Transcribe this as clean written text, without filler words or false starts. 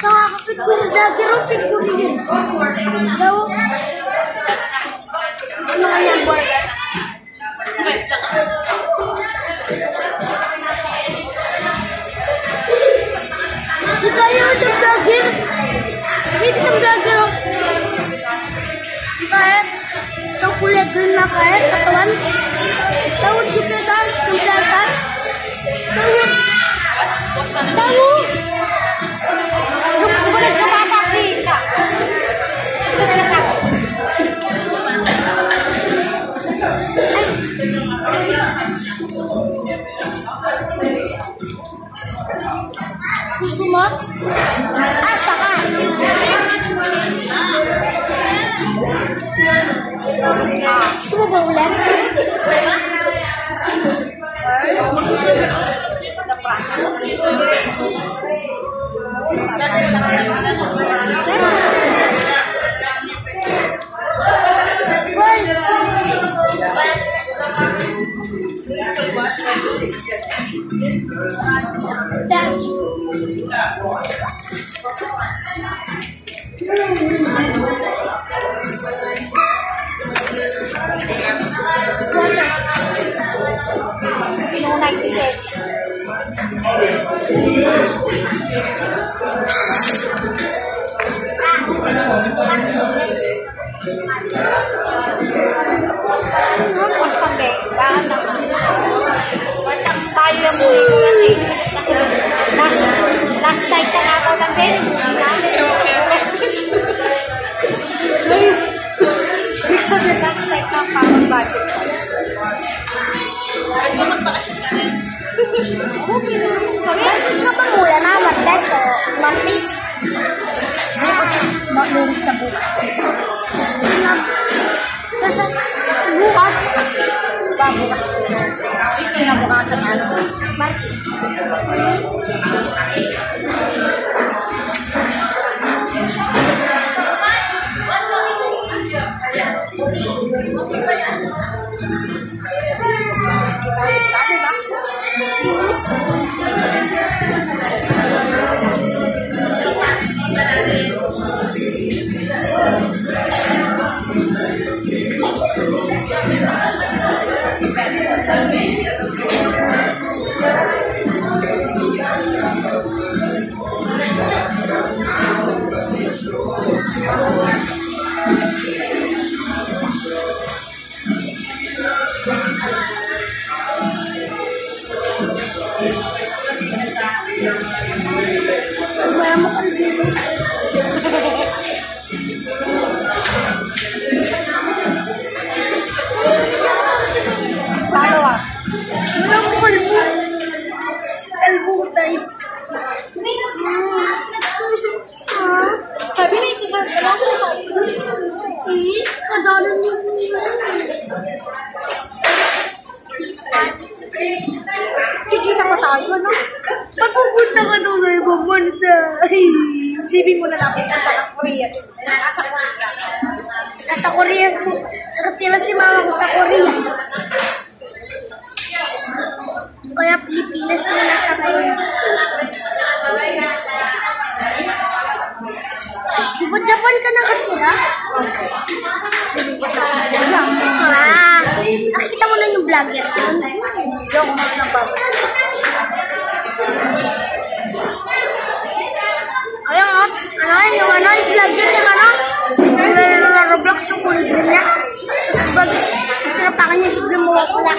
Nakakapit ko yung dagger o figure yun. Daw. Ano nga niyan, burger? Di tayo yung dagger. Dito yung dagger o. Kahit. Itong kulay green na kahit. Katawan. Tawag si Pedal. Yung plaza. Tawag. Tawag. Gusto mo? Asa ka? Gusto mo ba ulan? Last night na ako ng bed. Big sabi last night na parang budget. Bakit ka bang mula na? Magdad o mag-piece? Mag-lumis na bukas. Kasi bukas. Ba, bukas. Kinabukasan ano? Martis. Kadalan mo Kikita pa tayo, ano? Papupunta ka doon na ibang bansa. Isipin mo na lang kung saan ang Korea. Nasa Korea. Nasa Korea po. Nakatira si mama ko sa Korea. Kaya Pilipinas na nasa ngayon. Di ba Japan ka nakatira? Nakita mo na yung vlogger doon? Hindi ako magnababasa. Ayun, yung vlogger yung naglalaro na Roblox yung kulay green niya. Tapos pag tinapakan niya, biglang mawawala.